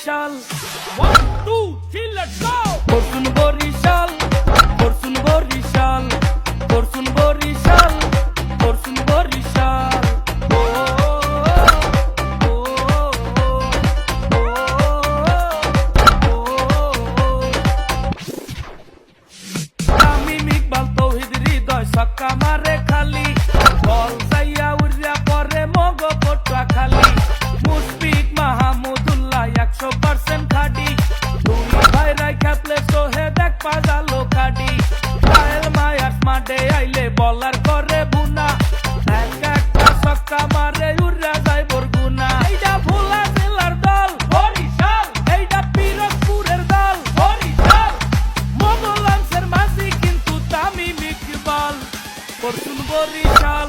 Barishal 1 2 3 let's go fortune Barishal fortune Barishal fortune Barishal fortune Barishal ও ও আমি মিকবাল তৌহিদ হৃদয় সক্কা মারে খালি বল যাইয়া উড়িয়া পরে মগ পটুয়া খালি মুশফিক মাহমুদুল্লাহ 100% খাডি দুই ভাইরা খেপলে সোহে দেখ পাজালো কাডি কায়েল মায়াস মাঠে আইলে বলার করে বুনা এক একটা সক্কা মারে উড়িয়া যায় বরগুনা এইটা ভোলা জেলার দল বরিশাল এইটা পিরোজপুরের দল বরিশাল মোগলাংশের মাঝি কিন্তু Tamim Iqbal fortune Barishal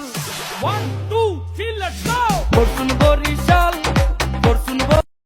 1 2 3 let's go fortune Barishal Fortune